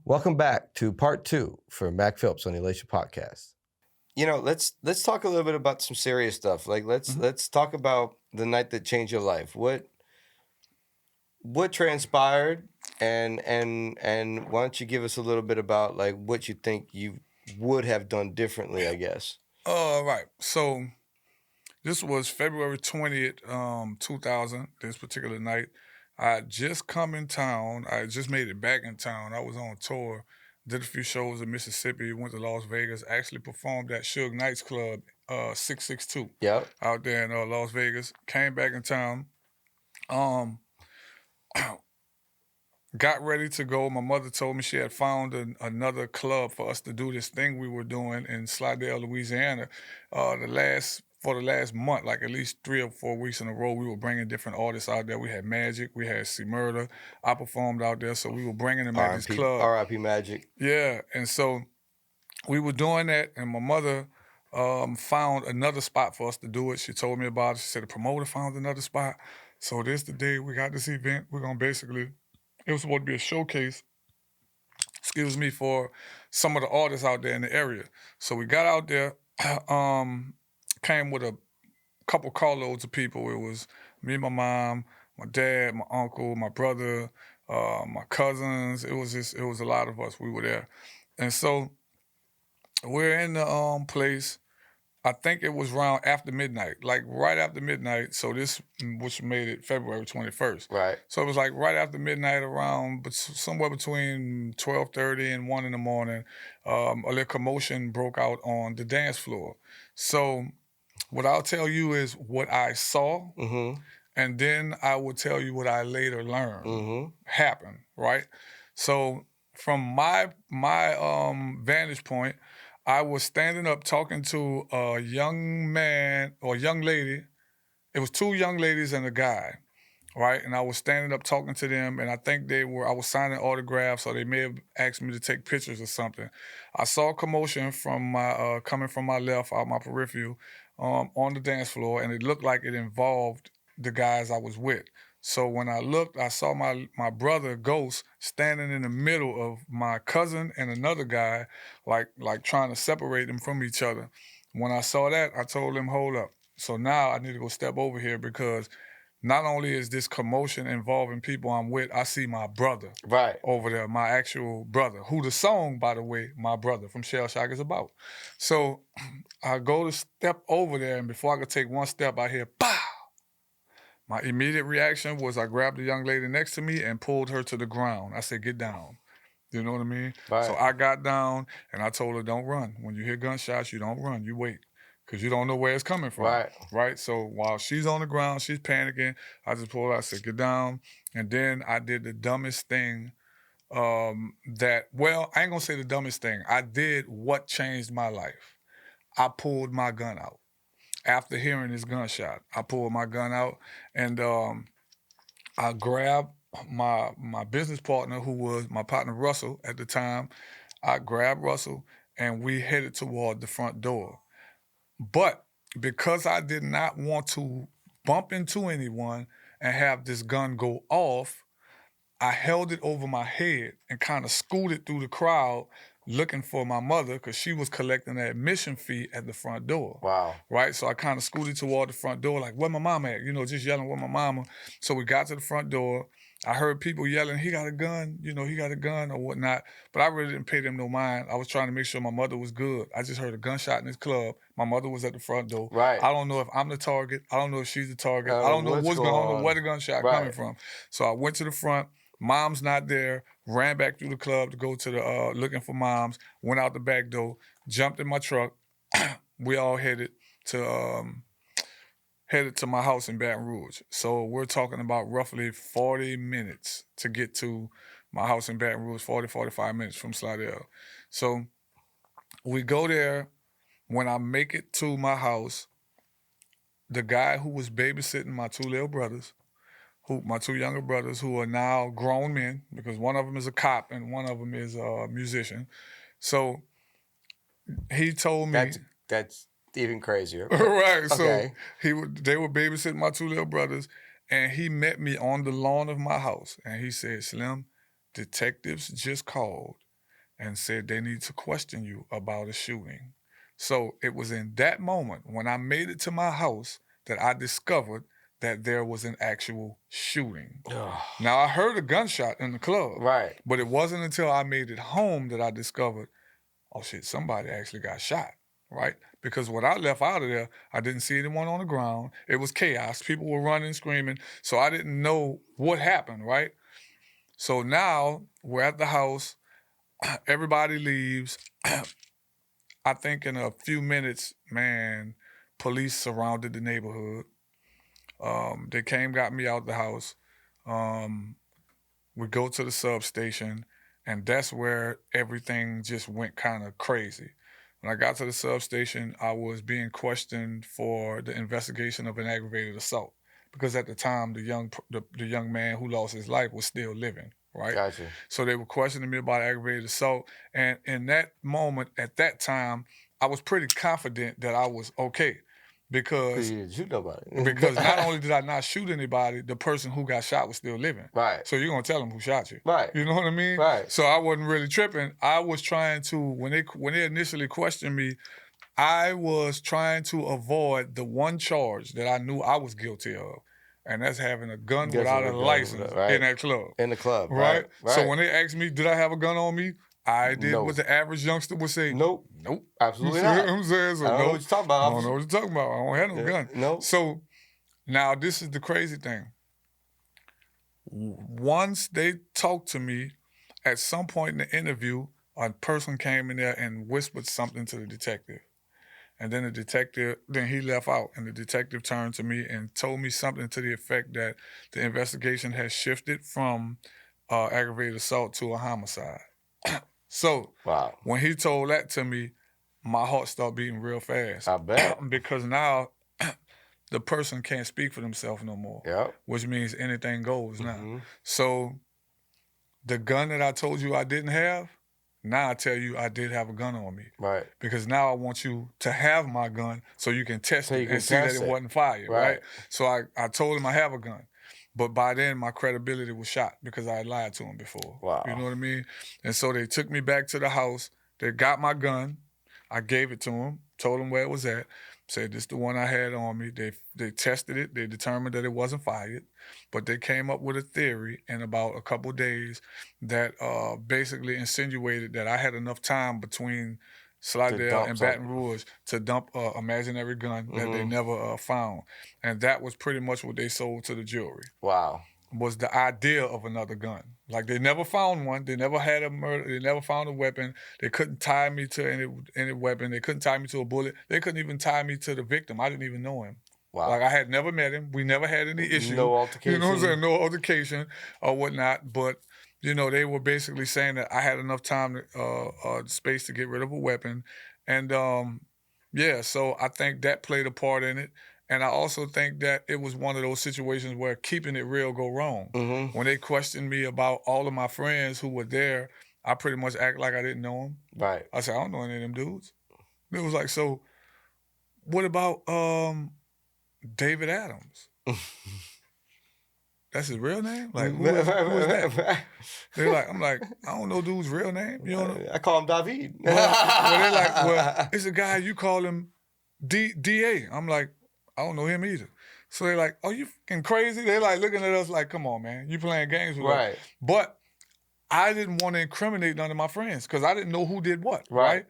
Welcome back to part 2 for Mac Phipps on the Elation podcast. You know, let's talk a little bit about some serious stuff. Like let's talk about the night that changed your life. What transpired, and why don't you give us a little bit about like what you think you would have done differently, I guess. Right. So this was February 20th, 2000, this particular night. I had just come in town. I had just made it back in town. I was on tour, did a few shows in Mississippi, went to Las Vegas, actually performed at Suge Knight's Club, 662, Yep. out there in Las Vegas. Came back in town. Um, got ready to go. My mother told me she had found another club for us to do this thing we were doing in Slidell, Louisiana. For the last month, like at least 3 or 4 weeks in a row, we were bringing different artists out there. We had Magic, we had C Murder. I performed out there, so we were bringing them at this club. R.I.P. Magic. Yeah, and so we were doing that, and my mother found another spot for us to do it. She told me about it. She said the promoter found another spot. So this the day we got this event. We're gonna basically, it was supposed to be a showcase, for some of the artists out there in the area. So we got out there, came with a couple carloads of people. It was me, my mom, my dad, my uncle, my brother, my cousins. It was a lot of us. We were there. And so we're in the place. I think it was around after midnight, like right after midnight. So this, which made it February 21st. Right. So it was like right after midnight, around, but somewhere between 12:30 and 1 in the morning. A little commotion broke out on the dance floor. So what I'll tell you is what I saw, and then I will tell you what I later learned happened. Right. So from my vantage point, I was standing up talking to a young man or young lady. It was 2 young ladies and a guy, right? And I was standing up talking to them, and I think I was signing autographs, or they may have asked me to take pictures or something. I saw a commotion from my coming from my left, out my peripheral, on the dance floor, and it looked like it involved the guys I was with. So when I looked, I saw my brother Ghost standing in the middle of my cousin and another guy, like trying to separate them from each other. When I saw that, I told him, hold up. So now I need to go step over here, because not only is this commotion involving people I'm with, I see my brother over there, my actual brother, who the song, by the way, My Brother from Shell Shock is about. So I go to step over there, and before I could take one step, I hear, pow! My immediate reaction was I grabbed the young lady next to me and pulled her to the ground. I said, get down. You know what I mean? Right. So I got down, and I told her, don't run. When you hear gunshots, you don't run, you wait, because you don't know where it's coming from. Right? So while she's on the ground, she's panicking, I just pulled her, I said, get down. And then I did the dumbest thing I ain't gonna say the dumbest thing. I did what changed my life. I pulled my gun out. After hearing this gunshot, I pulled my gun out, and I grabbed my business partner, who was my partner Russell at the time. I grabbed Russell, and we headed toward the front door. But because I did not want to bump into anyone and have this gun go off, I held it over my head and kind of scooted through the crowd looking for my mother, because she was collecting an admission fee at the front door. Wow. Right? So I kind of scooted toward the front door, like, where my mama at? Just yelling, where my mama? So we got to the front door. I heard people yelling, he got a gun, he got a gun or whatnot. But I really didn't pay them no mind. I was trying to make sure my mother was good. I just heard a gunshot in this club. My mother was at the front door. Right. I don't know if I'm the target. I don't know if she's the target. I don't know what's going on, where the gunshot coming from. So I went to the front. Mom's not there. Ran back through the club to go to the looking for moms. Went out the back door. Jumped in my truck. We all headed to my house in Baton Rouge. So we're talking about roughly 40 minutes to get to my house in Baton Rouge. 45 minutes from Slidell. So we go there. When I make it to my house, the guy who was babysitting my 2 little brothers, my 2 younger brothers, who are now grown men, because one of them is a cop and one of them is a musician. So he told me... That's even crazier. Right. Okay. So they were babysitting my 2 little brothers, and he met me on the lawn of my house, and he said, Slim, detectives just called, and said they need to question you about a shooting. So it was in that moment when I made it to my house that I discovered that there was an actual shooting. Now, I heard a gunshot in the club, Right. but it wasn't until I made it home that I discovered, oh shit, somebody actually got shot, right? Because when I left out of there, I didn't see anyone on the ground. It was chaos. People were running, screaming. So I didn't know what happened, right? So now we're at the house. Everybody leaves. I think in a few minutes, man, police surrounded the neighborhood. They came, got me out the house. We go to the substation, and that's where everything just went kind of crazy. When I got to the substation, I was being questioned for the investigation of an aggravated assault because at the time the young man who lost his life was still living, right? Gotcha. So they were questioning me about aggravated assault, and in that moment, at that time, I was pretty confident that I was okay because You didn't shoot nobody. because not only did I not shoot anybody, the person who got shot was still living. Right. So you're gonna tell them who shot you. Right. You know what I mean? Right. So I wasn't really tripping. I was trying to when they initially questioned me, I was trying to avoid the one charge that I knew I was guilty of. And that's having a gun without a license in that club. In the club. Right? Right. So when they asked me, did I have a gun on me? I did No. what the average youngster would say. Nope. Nope. Absolutely You see not. what I'm saying? So I don't know no. what you're talking about. I don't know what you're talking about. I don't have no gun. No. So now this is the crazy thing. Once they talked to me, at some point in the interview, a person came in there and whispered something to the detective. And then then he left out, and the detective turned to me and told me something to the effect that the investigation has shifted from aggravated assault to a homicide. So wow. When he told that to me, my heart started beating real fast. I bet. Because now the person can't speak for themselves no more. Yep. Which means anything goes now. Mm-hmm. So the gun that I told you I didn't have, now I tell you I did have a gun on me. Right. Because now I want you to have my gun so you can test it and see that it wasn't fired, right? So I told him I have a gun. But by then, my credibility was shot because I had lied to him before. Wow. You know what I mean? And so they took me back to the house. They got my gun. I gave it to them, told them where it was at, said this is the one I had on me. They tested it. They determined that it wasn't fired. But they came up with a theory in about a couple of days that basically insinuated that I had enough time between Slidell and Baton Rouge to dump an imaginary gun that they never found. And that was pretty much what they sold to the jury. Wow. Was the idea of another gun. Like they never found one. They never had a murder. They never found a weapon. They couldn't tie me to any weapon. They couldn't tie me to a bullet. They couldn't even tie me to the victim. I didn't even know him. Wow. Like I had never met him. We never had any issue. No altercation. You know what I'm saying? No altercation or whatnot. But you know, they were basically saying that I had enough time, space to get rid of a weapon. And so I think that played a part in it. And I also think that it was one of those situations where keeping it real go wrong. Mm-hmm. When they questioned me about all of my friends who were there, I pretty much act like I didn't know them. Right. I said, I don't know any of them dudes. It was like, so what about David Adams? That's his real name? Like, who is that? They're like, I'm like, I don't know dude's real name. You know? I call him David. Well, they're like, well, it's a guy, you call him D.A. I'm like, I don't know him either. So they're like, oh, you fucking crazy? They're like looking at us like, come on, man, you playing games with us. But I didn't want to incriminate none of my friends because I didn't know who did what, right?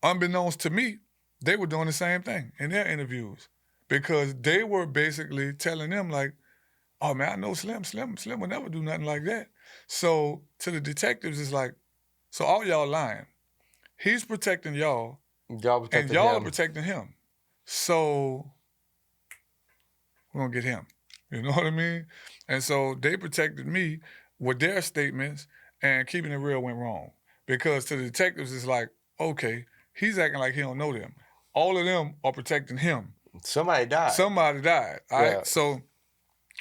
Unbeknownst to me, they were doing the same thing in their interviews because they were basically telling them like, oh man, I know Slim. Slim would never do nothing like that. So to the detectives, it's like, so all y'all lying. He's protecting y'all, and y'all are protecting him. So we're gonna get him. You know what I mean? And so they protected me with their statements, and keeping it real went wrong. Because to the detectives, it's like, okay, he's acting like he don't know them. All of them are protecting him. Somebody died. All right? So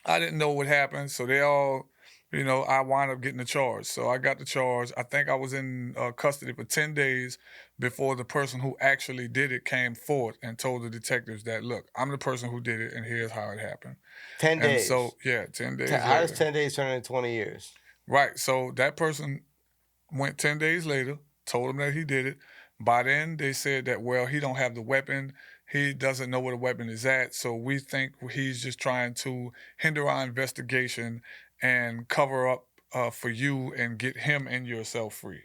I didn't know what happened. So they all, you know, I wound up getting the charge. So I got the charge. I think I was in custody for 10 days before the person who actually did it came forth and told the detectives that, look, I'm the person who did it, and here's how it happened. 10 days. And so, yeah, 10 days. How does 10 days turn into 20 years? Right. So that person went 10 days later. told him that he did it. By then, they said that, well, he don't have the weapon. He doesn't know where the weapon is at. So we think he's just trying to hinder our investigation and cover up for you and get him and yourself free,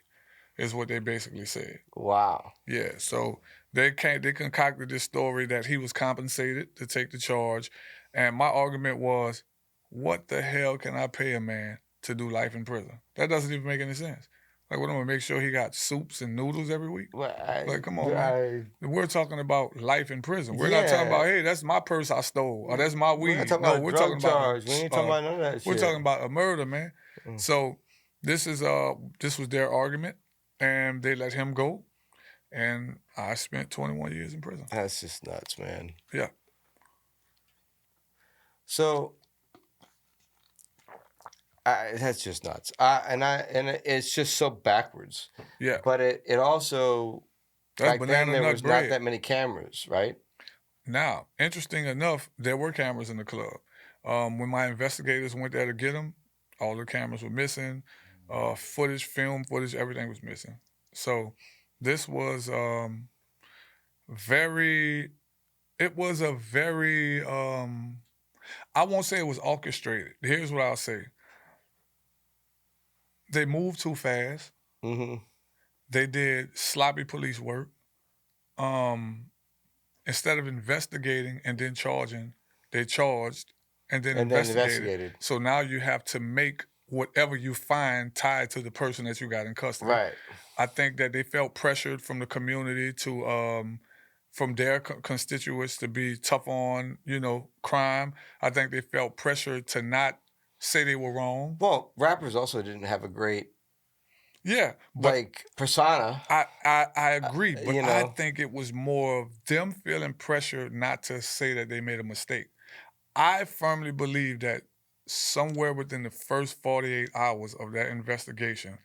is what they basically said. Wow. Yeah, so they concocted this story that he was compensated to take the charge. And my argument was, what the hell can I pay a man to do life in prison? That doesn't even make any sense. Like, what, I'm gonna make sure he got soups and noodles every week? Well, Like, come on, man. We're talking about life in prison. We're not talking about, hey, that's my purse I stole, or that's my weed. We're not talking about a drug charge. We ain't talking about none of that shit. We're talking about a murder, man. So this was their argument, and they let him go, and I spent 21 years in prison. That's just nuts, man. Yeah. So that's just nuts. And it's just so backwards. Yeah. But it also, back then there was not that many cameras, right? Now, interesting enough, there were cameras in the club. When my investigators went there to get them, all the cameras were missing. Film footage, everything was missing. So this was a very, I won't say it was orchestrated. Here's what I'll say. They moved too fast. Mm-hmm. They did sloppy police work. Instead of investigating and then charging, they charged and then investigated. So now you have to make whatever you find tied to the person that you got in custody. Right. I think that they felt pressured from the community from their constituents to be tough on, crime. I think they felt pressured to not say they were wrong. Well, rappers also didn't have a great, persona. I agree, but I think it was more of them feeling pressured not to say that they made a mistake. I firmly believe that somewhere within the first 48 hours of that investigation,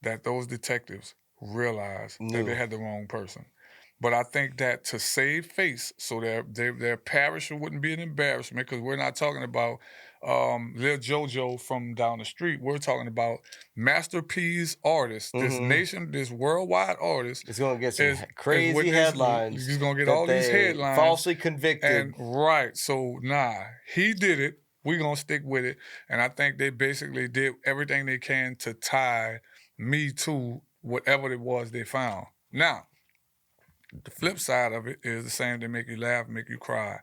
that those detectives realized that they had the wrong person. But I think that to save face, so their parish wouldn't be an embarrassment, because we're not talking about Lil JoJo from down the street. We're talking about Master P's artist, this worldwide artist. It's going to get some crazy headlines. He's going to get all these headlines. Falsely convicted. Right. So, he did it. We're going to stick with it. And I think they basically did everything they can to tie me to whatever it was they found. Now, the flip side of it is the same. They make you laugh, make you cry.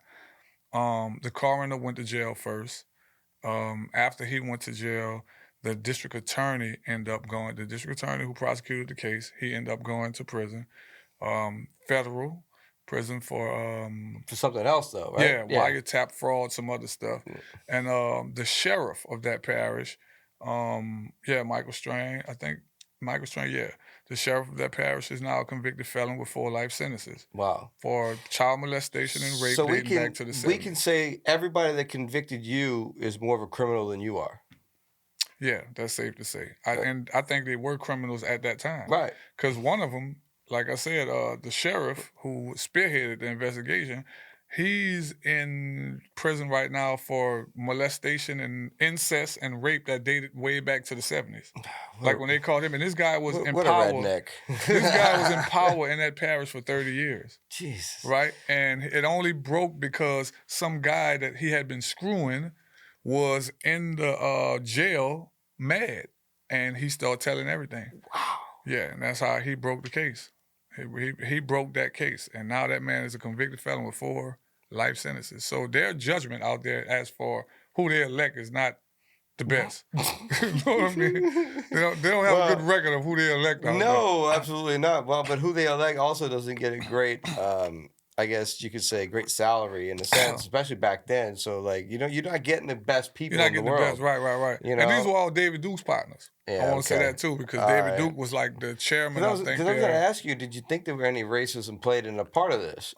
The coroner went to jail first. After he went to jail, the district attorney the district attorney who prosecuted the case, he ended up going to prison, federal prison for something else though, right? Yeah, wiretap fraud, some other stuff. And the sheriff of that parish, Michael Strain, the sheriff of that parish is now a convicted felon with 4 life sentences. Wow. For child molestation and rape dating back to the 70s. We can say everybody that convicted you is more of a criminal than you are. Yeah, that's safe to say. And I think they were criminals at that time. Right. Because one of them, like I said, the sheriff who spearheaded the investigation, he's in prison right now for molestation and incest and rape that dated way back to the 70s. Like when they caught him, and this guy was in power. What a redneck. This guy was in power in that parish for 30 years. Jesus. Right? And it only broke because some guy that he had been screwing was in the jail mad, and he started telling everything. Wow. Yeah, and that's how he broke the case. He broke that case, and now that man is a convicted felon with 4 life sentences. So their judgment out there as for who they elect is not the best. You know what I mean? They don't have a good record of who they elect out there. No, absolutely not. Well, but who they elect also doesn't get a great, I guess you could say, great salary in a sense, especially back then. So, you're not getting the best people in the world. You're not getting the best, right. And these were all David Duke's partners. Yeah, I want to say that, too, because David Duke was like the chairman, I think. Because I was going to ask you, did you think there were any racism played in a part of this?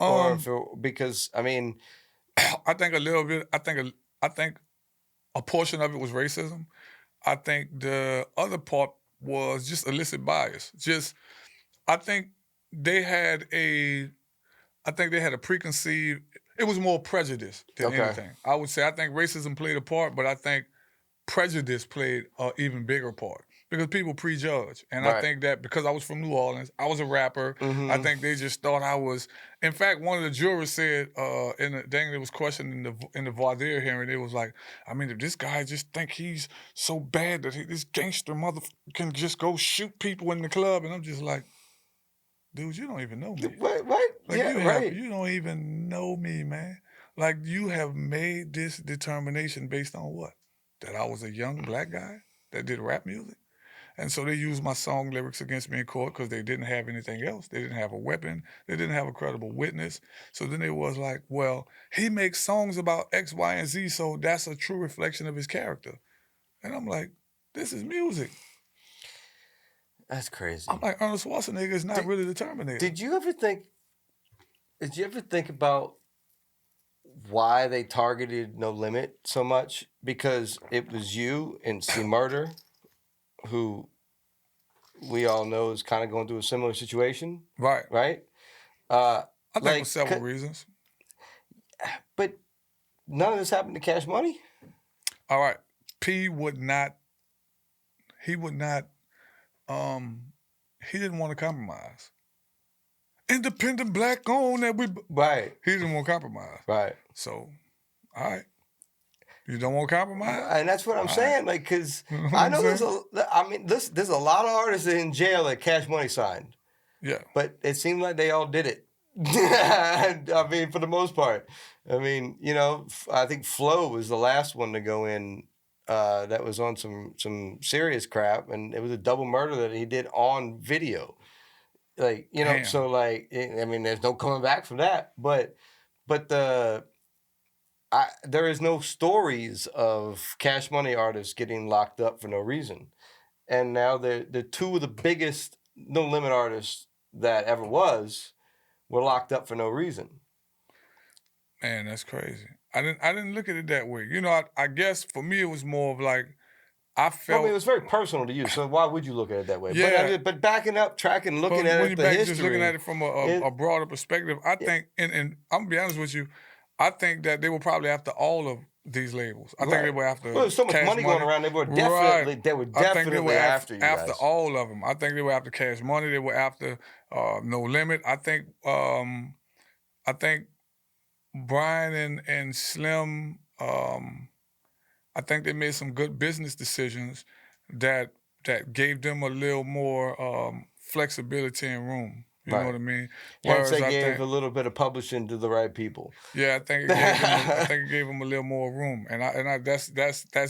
Because, I mean... I think a little bit. I think a portion of it was racism. I think the other part was just illicit bias. I think they had a preconceived, it was more prejudice than anything. I would say I think racism played a part, but I think prejudice played an even bigger part. because people prejudge. And I Right. think that because I was from New Orleans, I was a rapper, I think they just thought I was. In fact, one of the jurors said, in the thing that was questioned in the voir dire hearing, it was like, I mean, if this guy just think he's so bad that this gangster motherfucker can just go shoot people in the club, and I'm just like, dude, you don't even know me. What? Like Yeah, right. you don't even know me, man. Like you have made this determination based on what? That I was a young black guy that did rap music. And so they used my song lyrics against me in court because they didn't have anything else. They didn't have a weapon. They didn't have a credible witness. So then it was like, well, he makes songs about X, Y, and Z, so that's a true reflection of his character. And I'm like, this is music. That's crazy. I'm like, Arnold Schwarzenegger is not really the Terminator. Did you ever think about why they targeted No Limit so much? Because it was you and C Murder, who we all know is kind of going through a similar situation. Right. Right? I think for several reasons. But none of this happened to Cash Money? All right. He didn't want to compromise. Independent black owned that we. Right. He didn't want to compromise. Right. So, all right. You don't want to compromise? And that's what I'm saying. Like, because I know there's a lot of artists in jail that Cash Money signed. Yeah. But it seemed like they all did it. I mean, for the most part. I mean, I think Flo was the last one to go in that was on some serious crap, and it was a double murder that he did on video. Like, Damn. So like, I mean, there's no coming back from that. But there is no stories of Cash Money artists getting locked up for no reason. And now the two of the biggest No Limit artists that ever were locked up for no reason. Man, that's crazy. I didn't look at it that way. I guess for me it was more of like I felt. I mean, it was very personal to you, so why would you look at it that way? Yeah. But backing up, tracking, looking at it, the history. Just looking at it from a broader perspective, I think, and I'm gonna be honest with you, I think that they were probably after all of these labels. I think they were after. Well, there's so much money going around. They were definitely after you guys. After all of them. I think they were after Cash Money. They were after No Limit. I think Brian and Slim. I think they made some good business decisions that gave them a little more flexibility and room. You know what I mean? Hence, they gave a little bit of publishing to the right people. Yeah, I think it gave them a little more room, and that's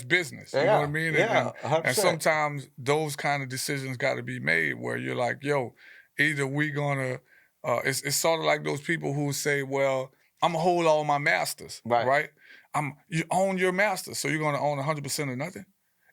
business. You know what I mean? Yeah, and sometimes those kind of decisions got to be made where you're like, yo, either we gonna. It's sort of like those people who say, well, I'm gonna hold all my masters, right? You own your master, so you're gonna own 100% of nothing.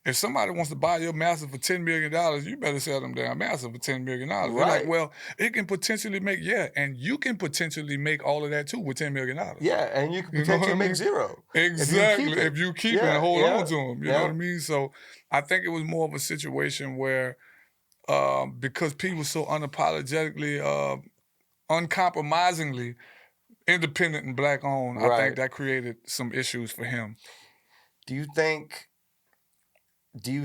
If somebody wants to buy your master for $10 million, you better sell them damn master for $10 million. Right. They're like, well, it can potentially make, and you can potentially make all of that too with $10 million. Yeah, and you can potentially make zero. Exactly, if you keep it and hold on to them. You know what I mean? So I think it was more of a situation where because people were so unapologetically, uncompromisingly independent and black owned, I think that created some issues for him. Do you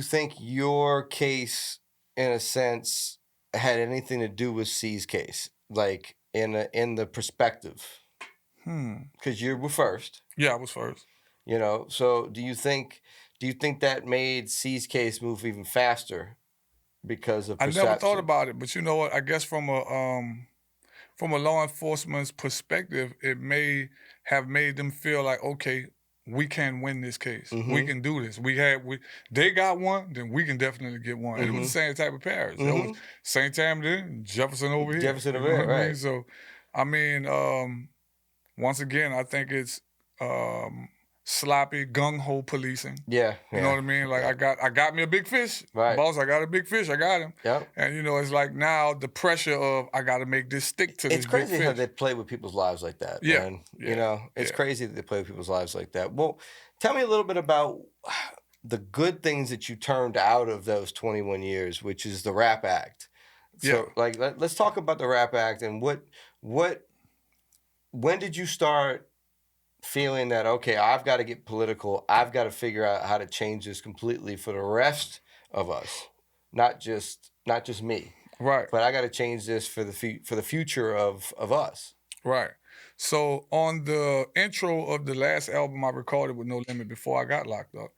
think your case, in a sense, had anything to do with C's case, like in the perspective? Because you were first. Yeah, I was first. So do you think that made C's case move even faster because of perception? I never thought about it, but you know what? I guess from a law enforcement's perspective, it may have made them feel like, okay, we can win this case. Mm-hmm. We can do this. They got one, then we can definitely get one. Mm-hmm. It was the same type of parish. Mm-hmm. It was St. Tammany, Jefferson over here. Jefferson over here, right. I mean? So, I mean, once again, I think it's sloppy, gung-ho policing. Yeah. You know what I mean? Like, I got me a big fish. Right. Boss, I got a big fish. I got him. Yep. And, it's like now the pressure of I got to make this stick to this big fish. It's crazy how they play with people's lives like that, man. It's crazy that they play with people's lives like that. Well, tell me a little bit about the good things that you turned out of those 21 years, which is the Rap Act. So, let's talk about the Rap Act and when did you start feeling that, okay, I've got to get political, I've got to figure out how to change this completely for the rest of us? not just me. Right. But I got to change this for the future of us. Right. So on the intro of the last album I recorded with No Limit before I got locked up,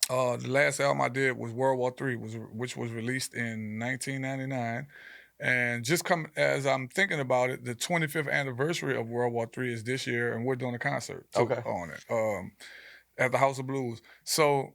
the last album I did was World War III, which was released in 1999. And just come as I'm thinking about it, the 25th anniversary of World War III is this year, and we're doing a concert on it at the House of Blues. So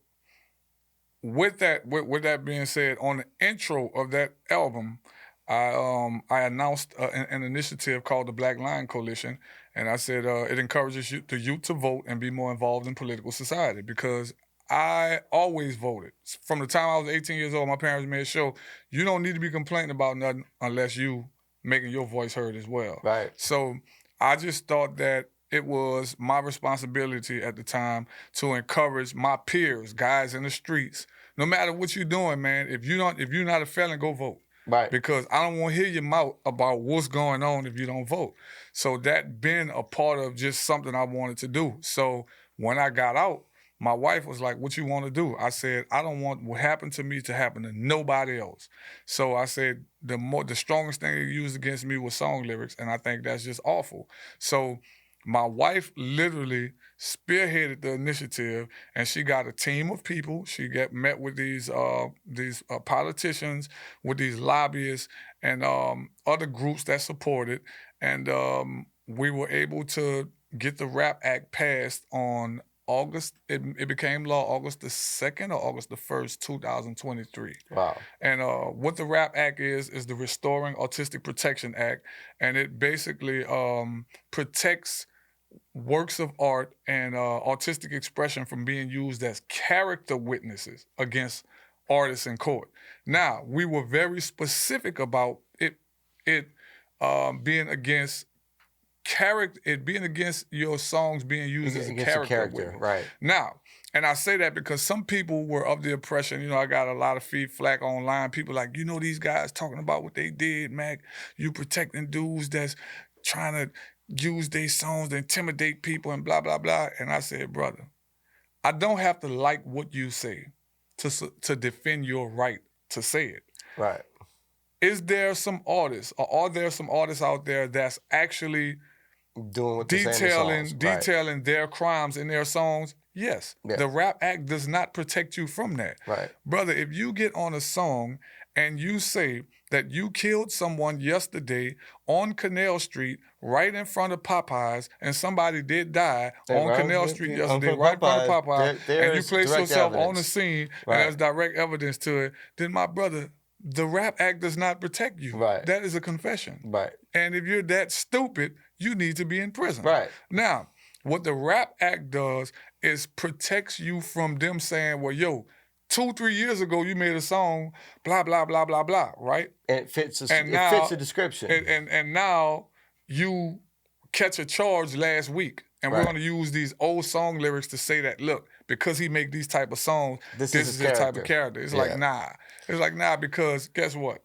with that being said, on the intro of that album, I announced an initiative called the Black Lion Coalition, and I said it encourages the youth to vote and be more involved in political society, because I always voted. From the time I was 18 years old, my parents made sure you don't need to be complaining about nothing unless you making your voice heard as well. Right. So I just thought that it was my responsibility at the time to encourage my peers, guys in the streets, no matter what you're doing, man. If you're not a felon, go vote. Right. Because I don't want to hear your mouth about what's going on if you don't vote. So that been a part of just something I wanted to do. So when I got out, my wife was like, "What you want to do?" I said, "I don't want what happened to me to happen to nobody else." So I said the strongest thing they used against me was song lyrics, and I think that's just awful. So my wife literally spearheaded the initiative, and she got a team of people. She met with these politicians, with these lobbyists, and other groups that support it, and we were able to get the Rap Act passed on August. It became law August the 2nd or August the 1st, 2023. Wow. And what the Rap Act is the Restoring Autistic Protection Act, and it basically protects works of art and artistic expression from being used as character witnesses against artists in court. Now, we were very specific about it being against your songs being used as a character witness. Right. Now, and I say that because some people were of the impression, I got a lot of flack online. People like, these guys talking about what they did, Mac. You protecting dudes that's trying to use their songs to intimidate people and blah, blah, blah. And I said, brother, I don't have to like what you say to defend your right to say it. Right. Is there some artists, or are there some artists out there that's actually doing what detailing their crimes in their songs? Yes. Yeah. The Rap Act does not protect you from that. Right. Brother, if you get on a song and you say that you killed someone yesterday on Canal Street right in front of Popeyes, and somebody did die on Canal Street yesterday right in front of Popeyes, and you place yourself on the scene and there's direct evidence to it, then my brother, the Rap Act does not protect you. Right. That is a confession. Right. And if you're that stupid, you need to be in prison. Right. Now, what the Rap Act does is protects you from them saying, well, 2-3 years ago, you made a song, blah, blah, blah, blah, blah, right? And it fits the description. And now you catch a charge last week, and we're going to use these old song lyrics to say that, look, because he make these type of songs, this is his type of character. It's like, nah. It's like, nah, because guess what?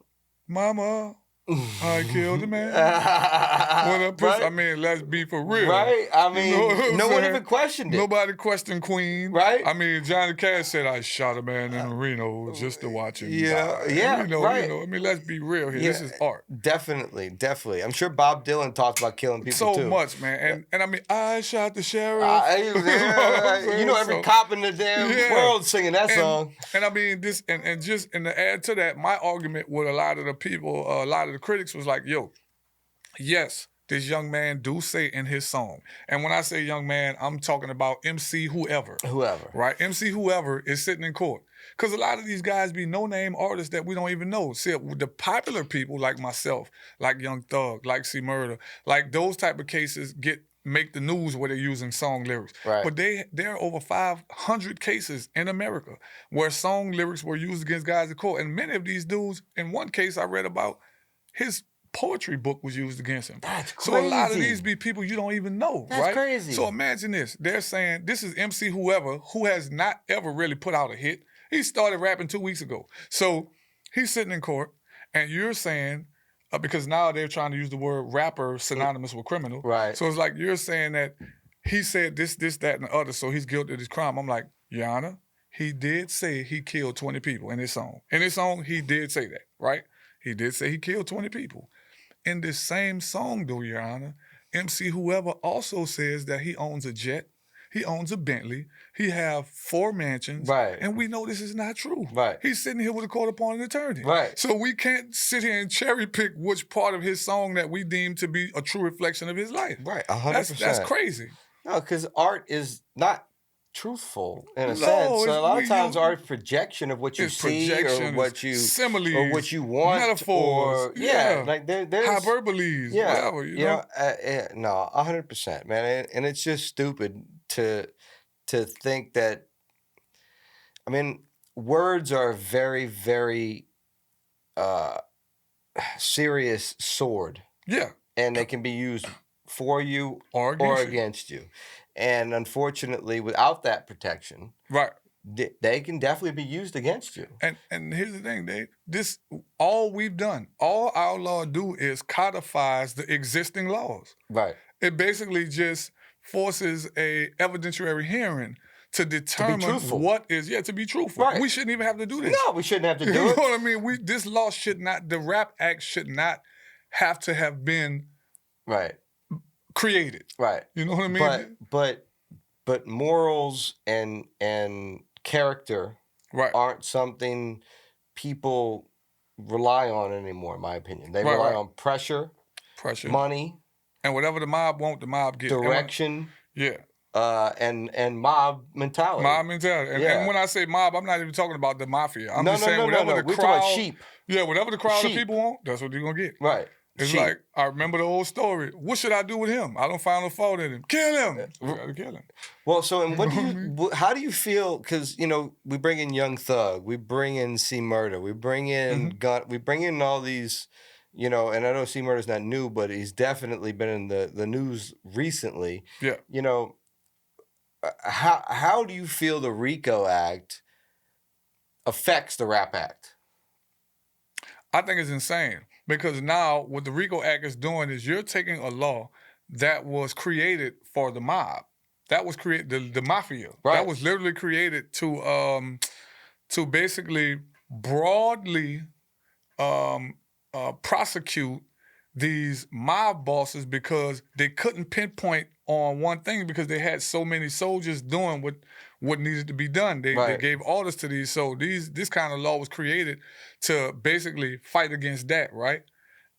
Mama, I killed a man. Right? I mean, let's be for real. Right? I mean, no one even questioned it. Nobody questioned Queen. Right? I mean, Johnny Cash said, I shot a man in Reno just to watch him die. Right. I mean, let's be real here. This is art. Definitely. I'm sure Bob Dylan talked about killing people too. So much, man. And I mean, I shot the sheriff. Every cop in the damn world singing that song. And I mean, this, and just, and to add to that, my argument with a lot of the people, a lot of the critics was like, yes, this young man do say in his song. And when I say young man, I'm talking about MC whoever. Right? MC whoever is sitting in court. Because a lot of these guys be no-name artists that we don't even know. See, the popular people like myself, like Young Thug, like C Murder, like those type of cases make the news where they're using song lyrics. Right. But there are over 500 cases in America where song lyrics were used against guys in court. And many of these dudes, in one case I read about, his poetry book was used against him. That's crazy. So a lot of these be people you don't even know, right? That's crazy. So imagine this. They're saying, this is MC whoever, who has not ever really put out a hit. He started rapping 2 weeks ago. So he's sitting in court, and you're saying, because now they're trying to use the word rapper synonymous with criminal. Right. So it's like you're saying that he said this, that, and the other, so he's guilty of this crime. I'm like, Your Honor, he did say he killed 20 people in his song. In his song, he did say that, right? He did say he killed 20 people. In this same song, though, Your Honor, MC Whoever also says that he owns a jet, he owns a Bentley, he have 4 mansions, Right. and we know this is not true. Right. He's sitting here with a court-appointed attorney. Right. So we can't sit here and cherry pick which part of his song that we deem to be a true reflection of his life. Right, 100%. That's crazy. No, because art is not truthful in a No, sense. So a lot of we times use- art is projection of what you It's see or projection, what you similes, or what you want, metaphors, or like there's hyperboles, yeah, whatever, you know? no, 100%, man, and it's just stupid to think that. I mean, words are a very, very serious sword. Yeah. And they can be used for you Or against you. And unfortunately, without that protection, right, they can definitely be used against you. And here's the thing, Dave. This all we've done, all our law do is codifies the existing laws. Right. It basically just forces a evidentiary hearing to determine what is to be truthful. Right. We shouldn't even have to do this. No, we shouldn't have to do you it. know what I mean? This law should not. The Rap Act should not have to have been created. Right. You know what I mean? But morals and character aren't something people rely on anymore, in my opinion. They rely on pressure, money, and whatever the mob want, the mob gets. Direction. And mob mentality. Mob mentality. And when I say mob, I'm not even talking about the mafia. I'm just saying whatever the We're crowd. talking about sheep. Yeah, whatever the crowd of people want, that's what they're gonna get. Right. It's like, I remember the old story. What should I do with him? I don't find no fault in him. Kill him. You gotta kill him. Well, so and what do you? How do you feel? Because we bring in Young Thug, we bring in C Murder, we bring in Gun, we bring in all these. And I know C Murder's not new, but he's definitely been in the news recently. Yeah. How do you feel the RICO Act affects the Rap Act? I think it's insane because now what the RICO Act is doing is you're taking a law that was created for the mob. That was created the mafia. Right. That was literally created to basically broadly prosecute these mob bosses because they couldn't pinpoint on one thing because they had so many soldiers doing what needed to be done. They gave orders to these. So this kind of law was created to basically fight against that, right?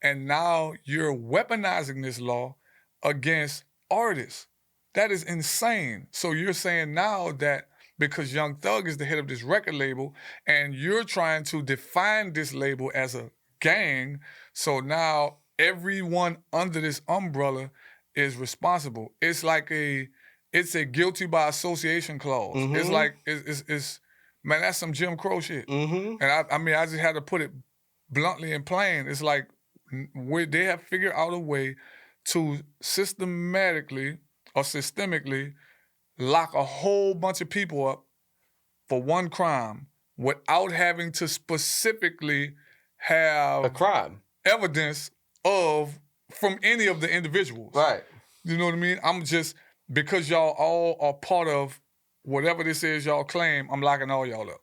And now you're weaponizing this law against artists. That is insane. So you're saying now that because Young Thug is the head of this record label and you're trying to define this label as a gang, so now everyone under this umbrella is responsible. It's like it's a guilty by association clause. It's like it's man, that's some Jim Crow shit. And I mean, I just had to put it bluntly and plain. It's like they have figured out a way to systematically or systemically lock a whole bunch of people up for one crime without having to specifically have a crime evidence from any of the individuals. Right. You know what I mean? I'm just, because y'all all are part of whatever this is y'all claim, I'm locking all y'all up.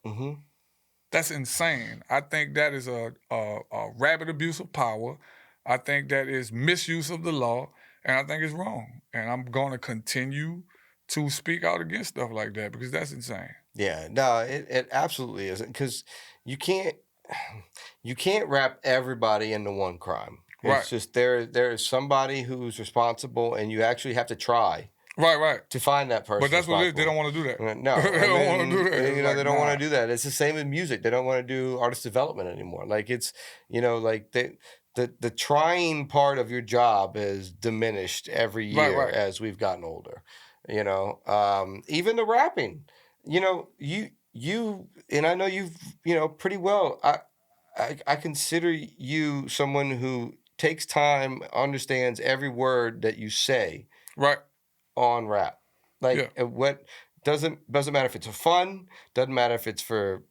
That's insane. I think that is a rabid abuse of power. I think that is misuse of the law, and I think it's wrong. And I'm going to continue to speak out against stuff like that because that's insane. Yeah, no, it absolutely isn't, because you can't wrap everybody into one crime. It's just there is somebody who's responsible, and you actually have to try. Right. To find that person. But that's what it is. They don't want to do that. No. They don't want to do that. They don't want to do that. It's the same with music. They don't want to do artist development anymore. Like it's, like the trying part of your job has diminished every year as we've gotten older. Even the rapping. You and I know you've pretty well. I consider you someone who takes time, understands every word that you say. Right. On rap. What doesn't matter if it's for fun, doesn't matter if it's for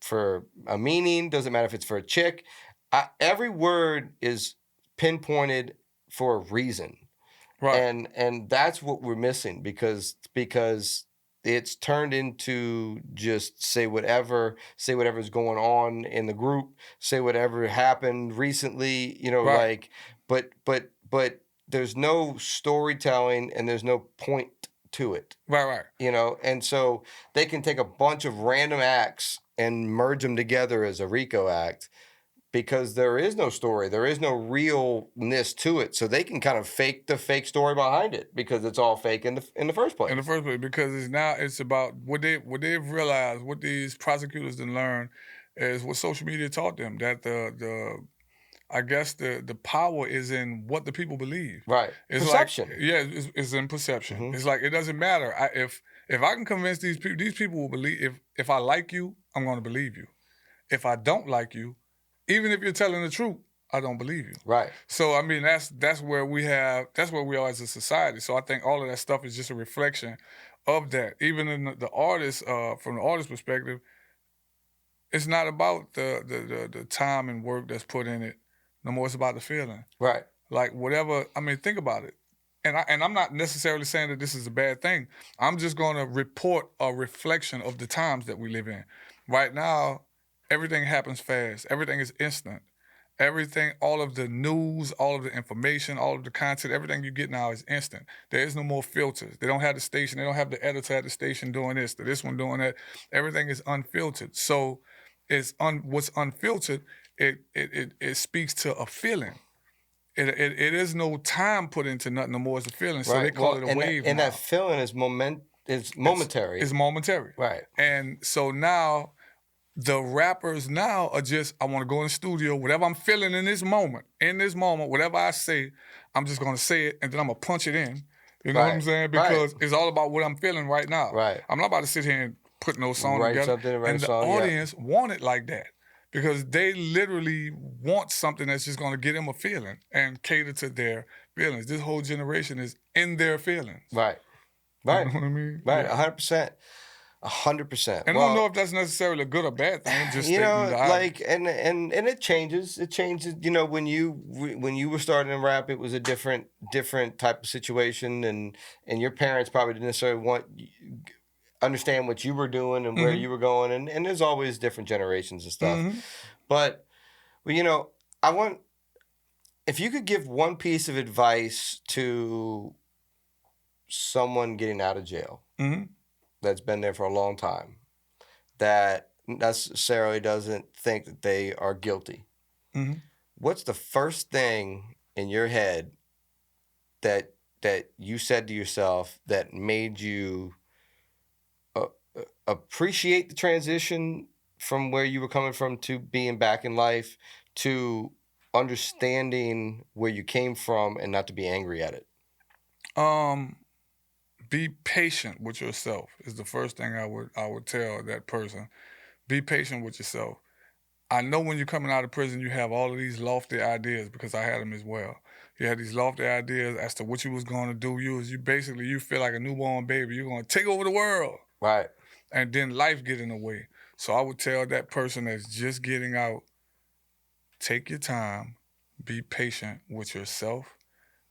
a meaning, doesn't matter if it's for a chick. Every word is pinpointed for a reason. Right. And that's what we're missing because it's turned into just say whatever's going on in the group, say whatever happened recently, Right. like, but there's no storytelling and there's no point to it, Right. and so they can take a bunch of random acts and merge them together as a RICO act because there is no story, there is no realness to it, so they can kind of fake the fake story behind it because it's all fake in the first place. In the first place, because it's about what they've realized, what these prosecutors didn't learn, is what social media taught them, that the I guess the power is in what the people believe. Right. It's like, Perception. yeah, it's in perception. Mhm. It's like it doesn't matter. If I can convince these people will believe. If I like you, I'm going to believe you. If I don't like you, even if you're telling the truth, I don't believe you. Right. So I mean, that's where we are as a society. So I think all of that stuff is just a reflection of that. Even in the artist, from the artist perspective, it's not about the time and work that's put in it. No more, it's about the feeling. Right. Like whatever. I mean, think about it. And I'm not necessarily saying that this is a bad thing. I'm just going to report a reflection of the times that we live in. Right now, everything happens fast. Everything is instant. Everything, all of the news, all of the information, all of the content, everything you get now is instant. There is no more filters. They don't have the station. They don't have the editor at the station doing this one doing that. Everything is unfiltered. So what's unfiltered, it speaks to a feeling. It is no time put into nothing no more. It's a feeling. So they call it a wave and now. that feeling is momentary. It's momentary. Right. And so now the rappers now are just, I want to go in the studio, whatever I'm feeling in this moment, whatever I say, I'm just going to say it and then I'm going to punch it in. You know what I'm saying? Because it's all about what I'm feeling right now. Right. I'm not about to sit here and put no song Write together. something, write and a song, the audience want it like that because they literally want something that's just going to get them a feeling and cater to their feelings. This whole generation is in their feelings. Right. You know what I mean? Right. Yeah. 100%. 100%. And I don't know if that's necessarily a good or bad thing. I'm just you stating know, the like, and it changes. It changes. When you were starting to rap, it was a different type of situation, and your parents probably didn't necessarily understand what you were doing and where you were going, and there's always different generations and stuff. But, well, I want, if you could give one piece of advice to someone getting out of jail that's been there for a long time, that necessarily doesn't think that they are guilty, what's the first thing in your head that you said to yourself that made you appreciate the transition from where you were coming from to being back in life to understanding where you came from and not to be angry at it? Be patient with yourself is the first thing I would tell that person. Be patient with yourself. I know when you're coming out of prison, you have all of these lofty ideas because I had them as well. You had these lofty ideas as to what you was going to do. You feel like a newborn baby. You're going to take over the world. Right. And then life get in the way. So I would tell that person that's just getting out, take your time, be patient with yourself,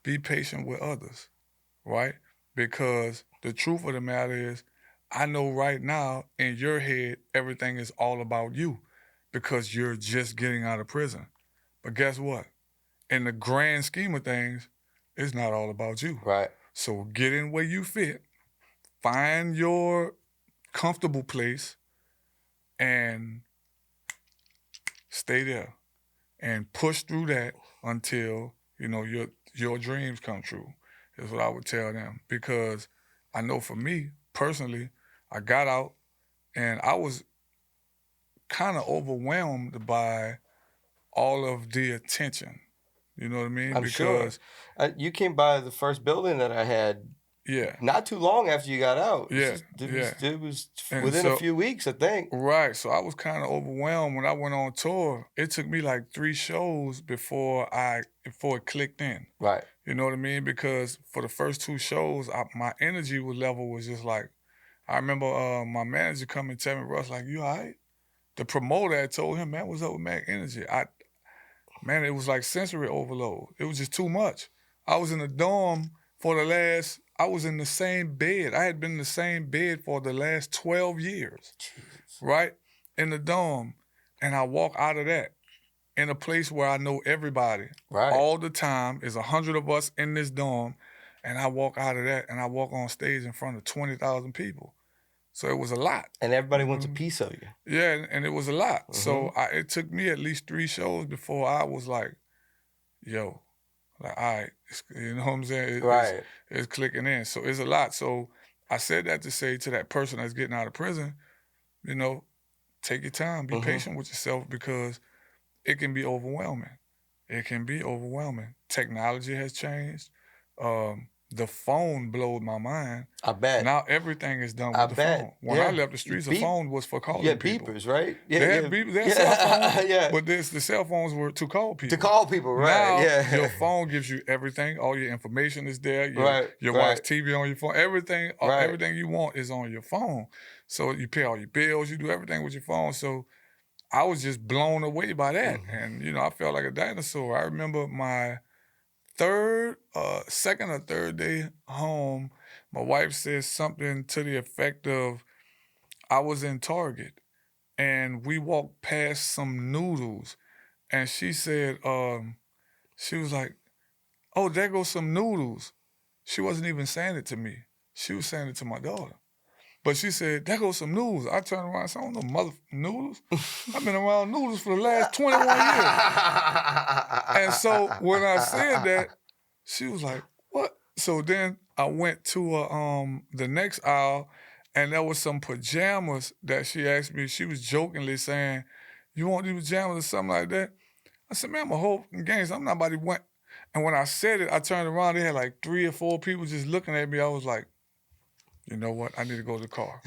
be patient with others, right? Because the truth of the matter is, I know right now in your head, everything is all about you because you're just getting out of prison. But guess what? In the grand scheme of things, it's not all about you. Right. So get in where you fit, find your comfortable place, and stay there and push through that until your dreams come true. Is what I would tell them, because I know for me personally, I got out and I was kind of overwhelmed by all of the attention. You know what I mean? I'm sure. You came by the first building that I had. Yeah. Not too long after you got out. Yeah. It was And within a few weeks, I think. Right. So I was kind of overwhelmed when I went on tour. It took me like 3 shows before it clicked in. Right. You know what I mean? Because for the first 2 shows, my energy level was just like, I remember my manager coming and telling me, Russ, like, you all right? The promoter had told him, man, what's up with Mac Energy? Man, it was like sensory overload. It was just too much. I was in the dorm for the last I was in the same bed. I had been in the same bed for the last 12 years, Jesus. right? In the dorm. And I walk out of that in a place where I know everybody. Right. All the time. There's 100 of us in this dorm. And I walk out of that and I walk on stage in front of 20,000 people. So it was a lot. And everybody wants a piece of you. Yeah, and it was a lot. So it took me at least 3 shows before I was like, yo, like, all right, you know what I'm saying? Right. It's clicking in. So it's a lot. So I said that to say to that person that's getting out of prison, you know, take your time, be patient with yourself, because it can be overwhelming. It can be overwhelming. Technology has changed. The phone blowed my mind. I bet. Now everything is done with the phone. When I left the streets, the phone was for calling people. Beepers, right? Yeah, they had beepers, they had cell phones, but the cell phones were to call people. To call people, right? Now, your phone gives you everything. All your information is there. You watch TV on your phone. Everything you want is on your phone. So you pay all your bills. You do everything with your phone. So I was just blown away by that. And, you know, I felt like a dinosaur. I remember my second or third day home, my wife said something to the effect of, I was in Target and we walked past some noodles, and she said, she was like, oh, there goes some noodles. She wasn't even saying it to me. She was saying it to my daughter. But she said, there goes some noodles. I turned around and said, I don't know mother noodles. I've been around noodles for the last 21 years. And so when I said that, she was like, what? So then I went to the next aisle, and there was some pajamas that she asked me. She was jokingly saying, you want these pajamas or something like that? I said, man, I'm a whole games. I'm not about to went. And when I said it, I turned around. They had like 3 or 4 people just looking at me. I was like, you know what? I need to go to the car.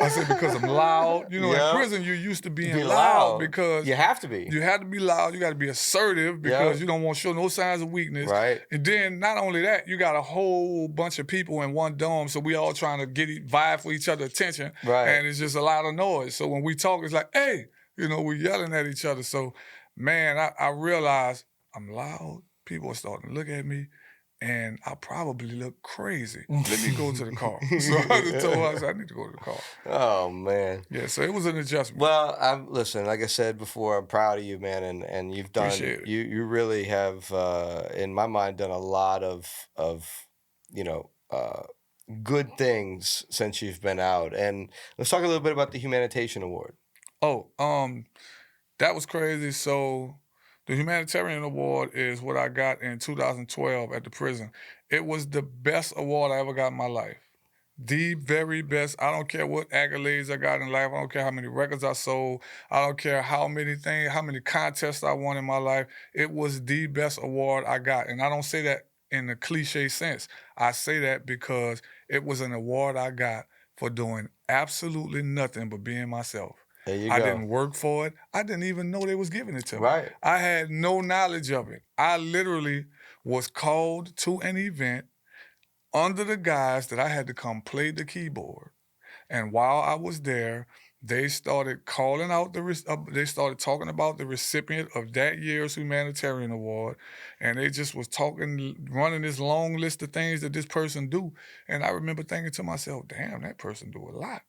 I said, because I'm loud. You know, in prison, you're used to being loud because you have to be. You have to be loud. You got to be assertive because you don't want to show no signs of weakness. Right. And then not only that, you got a whole bunch of people in one dorm, so we all trying to vie for each other's attention. Right. And it's just a lot of noise. So when we talk, it's like, hey, you know, we're yelling at each other. So, man, I realized I'm loud. People are starting to look at me. And I probably look crazy. Let me go to the car. So I just told her, I said, I need to go to the car. Oh, man. Yeah, so it was an adjustment. Well, listen, like I said before, I'm proud of you, man, and you've done, you really have, in my mind, done a lot of you know, good things since you've been out. And let's talk a little bit about the Humanitarian Award. Oh, that was crazy. So the Humanitarian Award is what I got in 2012 at the prison. It was the best award I ever got in my life. The very best. I don't care what accolades I got in life. I don't care how many records I sold. I don't care how many contests I won in my life. It was the best award I got. And I don't say that in a cliche sense. I say that because it was an award I got for doing absolutely nothing but being myself. There you go. I didn't work for it. I didn't even know they was giving it to me. Right. I had no knowledge of it. I literally was called to an event under the guise that I had to come play the keyboard. And while I was there, they started calling out they started talking about the recipient of that year's Humanitarian Award, and they just was running this long list of things that this person do. And I remember thinking to myself, damn, that person do a lot.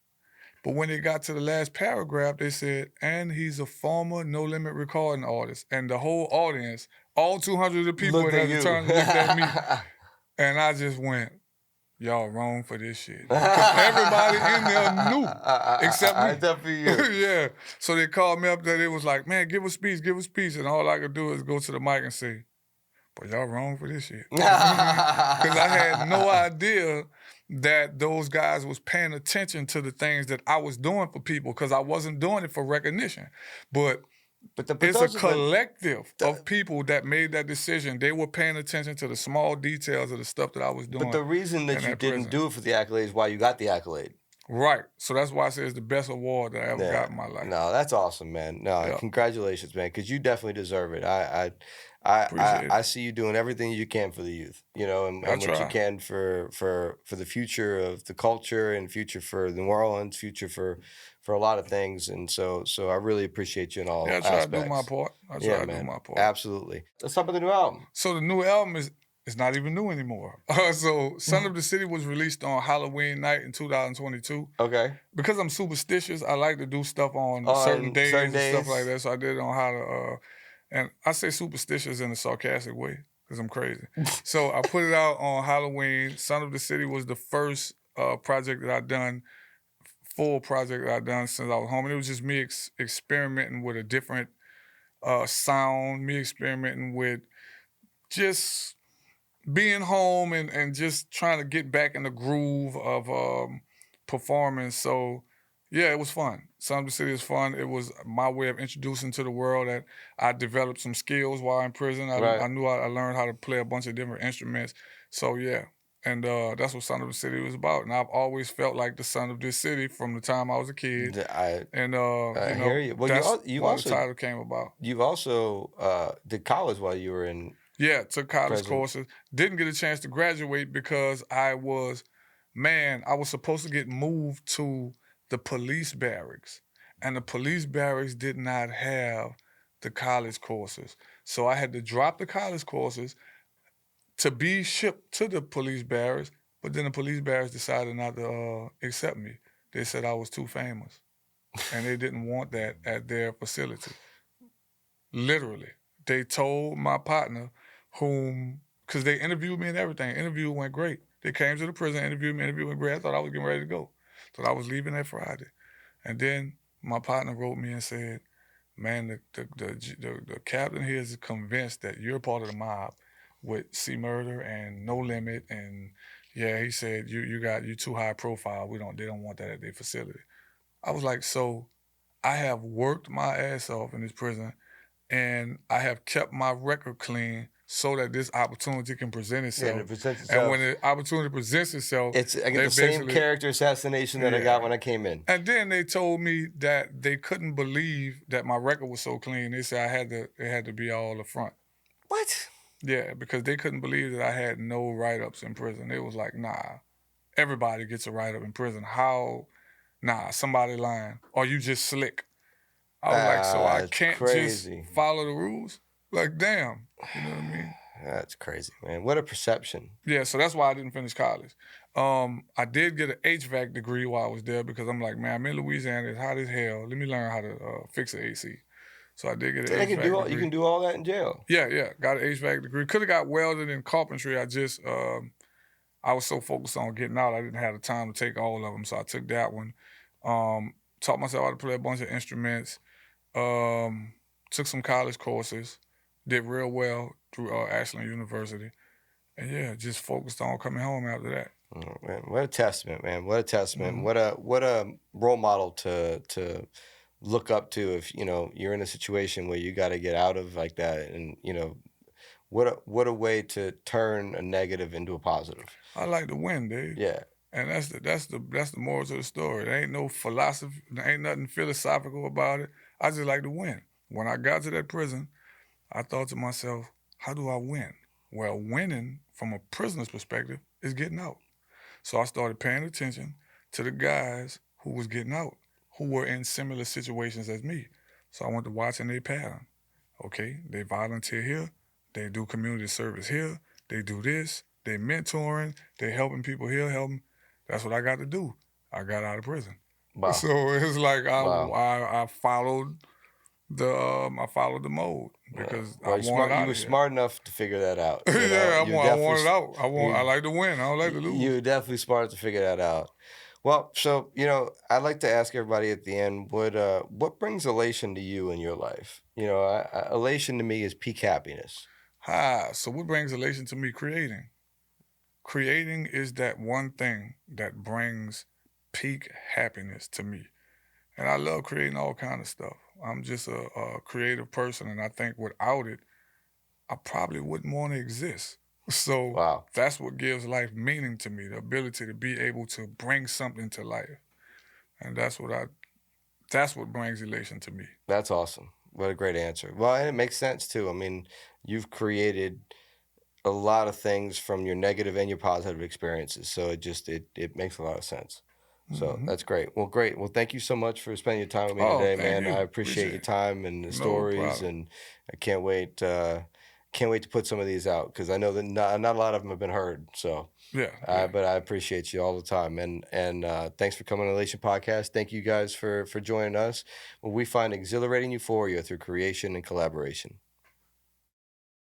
But when they got to the last paragraph, they said, and he's a former No Limit recording artist. And the whole audience, all 200 of the people in that turn looked at me. And I just went, y'all wrong for this shit. Because everybody in there knew, except me. Except for you. Yeah. So they called me up there. They was like, man, give a speech. And all I could do is go to the mic and say, but y'all wrong for this shit. Because I had no idea that those guys was paying attention to the things that I was doing for people, because I wasn't doing it for recognition. But it's a collective of people that made that decision. They were paying attention to the small details of the stuff that I was doing. But the reason that you didn't do it for the accolade is why you got the accolade. Right. So that's why I say it's the best award that I ever got in my life. No, that's awesome, man. No, congratulations, man, because you definitely deserve it. I see you doing everything you can for the youth, you know, and what you can for the future of the culture and future for New Orleans, future for a lot of things. And so I really appreciate you in all aspects. I try to do my part. I try to do my part. Absolutely. Let's talk about the new album. So the new album is It's not even new anymore. So Son of the City was released on Halloween night in 2022. Okay. Because I'm superstitious, I like to do stuff on certain On certain days and stuff like days. that. So I did it on how to, and I say superstitious in a sarcastic way because I'm crazy. So I put it out on Halloween. Son of the City was the first project that I done, full project that I done since I was home. And it was just me experimenting with a different sound, me experimenting with just being home and just trying to get back in the groove of performing. So yeah, it was fun. Son of the City is fun. It was my way of introducing to the world that I developed some skills while in prison. Right. I knew I learned how to play a bunch of different instruments. So yeah. And that's what Son of the City was about. And I've always felt like the son of this city from the time I was a kid. And I hear you. Well, that's you why the also title came about. you've also did college while you were in Yeah, took college prison. courses. Didn't get a chance to graduate because I was supposed to get moved to the police barracks. And the police barracks did not have the college courses. So I had to drop the college courses to be shipped to the police barracks, but then the police barracks decided not to accept me. They said I was too famous. And they didn't want that at their facility. Literally. They told my partner, because they interviewed me and everything. Interview went great. They came to the prison, interviewed me, interview went great. I thought I was getting ready to go. Thought I was leaving that Friday. And then my partner wrote me and said, man, the captain here is convinced that you're part of the mob with C Murder and No Limit. And yeah, he said, you too high profile. They don't want that at their facility. I was like, so I have worked my ass off in this prison and I have kept my record clean so that this opportunity can present itself. Yeah, it presents And itself. when the opportunity presents itself, I get the same character assassination that I got when I came in. And then they told me that they couldn't believe that my record was so clean. They said it had to be all the front. What? Yeah, because they couldn't believe that I had no write-ups in prison. They was like, nah, everybody gets a write-up in prison. How? Nah, somebody lying. Or you just slick. I was like, so I can't just follow the rules? Like, damn. You know what I mean? That's crazy, man. What a perception. Yeah, so that's why I didn't finish college. I did get an HVAC degree while I was there because I'm like, man, I'm in Louisiana. It's hot as hell. Let me learn how to fix an AC. So I did get an HVAC degree. You can do all that in jail. Yeah. Got an HVAC degree. Could have got welded in carpentry. I was so focused on getting out, I didn't have the time to take all of them. So I took that one. Taught myself how to play a bunch of instruments. Took some college courses, did real well through Ashland University, and yeah, just focused on coming home after that. Oh, man, what a testament, man! What a testament! Mm-hmm. What a role model to look up to if you're in a situation where you got to get out of like that, and what a way to turn a negative into a positive. I like to win, dude. Yeah. And that's the moral to the story. There ain't no philosophy, there ain't nothing philosophical about it. I just like to win. When I got to that prison, I thought to myself, how do I win? Well, winning from a prisoner's perspective is getting out. So I started paying attention to the guys who was getting out, who were in similar situations as me. So I went to watching their pattern. Okay, they volunteer here, they do community service here, they do this, they mentoring, they helping people here, helping. That's what I got to do. I got out of prison. Wow. So it's like I followed the mold because you were smart enough to figure that out. I wanted out. I like to win. I don't like to lose. You were definitely smart to figure that out. Well, so I'd like to ask everybody at the end, what brings elation to you in your life? Elation to me is peak happiness. So what brings elation to me? Creating. Creating is that one thing that brings peak happiness to me. And I love creating all kind of stuff. I'm just a creative person, and I think without it, I probably wouldn't want to exist. So That's what gives life meaning to me, the ability to be able to bring something to life. And that's what brings elation to me. That's awesome. What a great answer. Well, and it makes sense too. I mean, you've created a lot of things from your negative and your positive experiences. So it makes a lot of sense. So that's great. Well, great. Well, thank you so much for spending your time with me today, man. I appreciate your time and the stories, and I can't wait. can't wait to put some of these out because I know that not a lot of them have been heard. So, Yeah. but I appreciate you all the time, and thanks for coming on Elation Podcast. Thank you guys for joining us. When we find exhilarating euphoria through creation and collaboration.